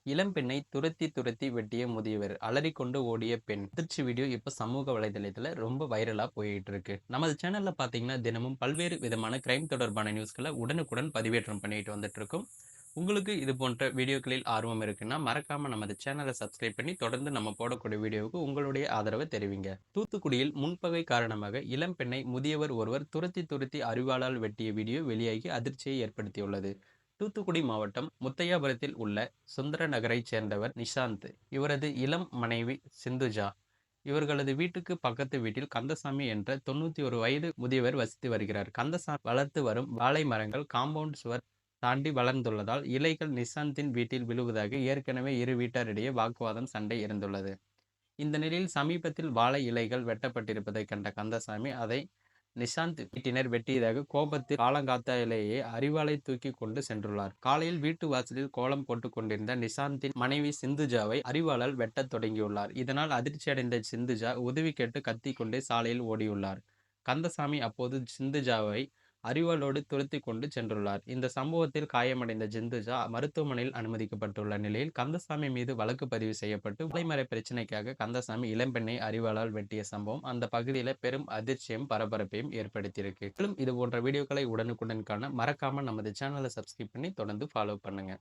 இளம்பெண்ணை துரத்தி துரத்தி வெட்டிய முதியவர், அலறிக்கொண்டு ஓடிய பெண். அதிர்ச்சி வீடியோ இப்ப சமூக வலைதளத்துல ரொம்ப வைரலா போயிட்டு இருக்கு. நமது சேனல்ல பாத்தீங்கன்னா தினமும் பல்வேறு விதமான கிரைம் தொடர்பான நியூஸ்களை உடனுக்குடன் பதிவேற்றம் பண்ணிட்டு வந்துட்டு இருக்கோம். உங்களுக்கு இது போன்ற வீடியோக்களில் ஆர்வம் இருக்குன்னா மறக்காம நமது சேனலை சப்ஸ்கிரைப் பண்ணி தொடர்ந்து நம்ம போடக்கூடிய வீடியோவுக்கு உங்களுடைய ஆதரவை தெரிவிங்க. தூத்துக்குடியில் முன்பகை காரணமாக இளம்பெண்ணை முதியவர் ஒருவர் துரத்தி துரத்தி அரிவாளால் வெட்டிய வீடியோ வெளியாகி அதிர்ச்சியை ஏற்படுத்தியுள்ளது. தூத்துக்குடி மாவட்டம் முத்தையாபுரத்தில் உள்ள சுந்தர நகரைச் சேர்ந்தவர் நிஷாந்த். இவரது இளம் மனைவி சிந்துஜா. இவர்களது வீட்டுக்கு பக்கத்து வீட்டில் கந்தசாமி என்ற 91 வயது முதியவர் வசித்து வருகிறார். கந்தசாமி வளர்த்து வரும் வாழை மரங்கள் காம்பவுண்ட் சுவர் தாண்டி வளர்ந்துள்ளதால் இலைகள் நிஷாந்தின் வீட்டில் விழுவதாக ஏற்கனவே இரு வீட்டாரிடையே வாக்குவாதம், சண்டை இருந்துள்ளது. இந்த நிலையில் சமீபத்தில் வாழை இலைகள் வெட்டப்பட்டிருப்பதை கண்ட கந்தசாமி அதை நிஷாந்த் வீட்டினர் வெட்டியதாக கோபத்தில் காலங்காத்தாலேயே அரிவாளை தூக்கி கொண்டு சென்றுள்ளார். காலையில் வீட்டு வாசலில் கோலம் போட்டுக் கொண்டிருந்த நிஷாந்தின் மனைவி சிந்துஜாவை அரிவாளால் வெட்டத் தொடங்கியுள்ளார். இதனால் அதிர்ச்சியடைந்த சிந்துஜா உதவி கேட்டு கத்திக் கொண்டே சாலையில் ஓடியுள்ளார். கந்தசாமி அப்போது சிந்துஜாவை அரிவாளோடு துரத்தி கொண்டு சென்றுள்ளார். இந்த சம்பவத்தில் காயமடைந்த சிந்துஜா மருத்துவமனையில் அனுமதிக்கப்பட்டுள்ள நிலையில் கந்தசாமி மீது வழக்கு பதிவு செய்யப்பட்டு வாழைமர பிரச்சினைக்காக கந்தசாமி இளம்பெண்ணை அரிவாளால் வெட்டிய சம்பவம் அந்த பகுதியில பெரும் அதிர்ச்சியும் பரபரப்பையும் ஏற்படுத்தியிருக்கு. மேலும் இது போன்ற வீடியோக்களை உடனுக்குடன் காண மறக்காம நமது சேனலை சப்ஸ்கிரைப் பண்ணி தொடர்ந்து ஃபாலோ பண்ணுங்க.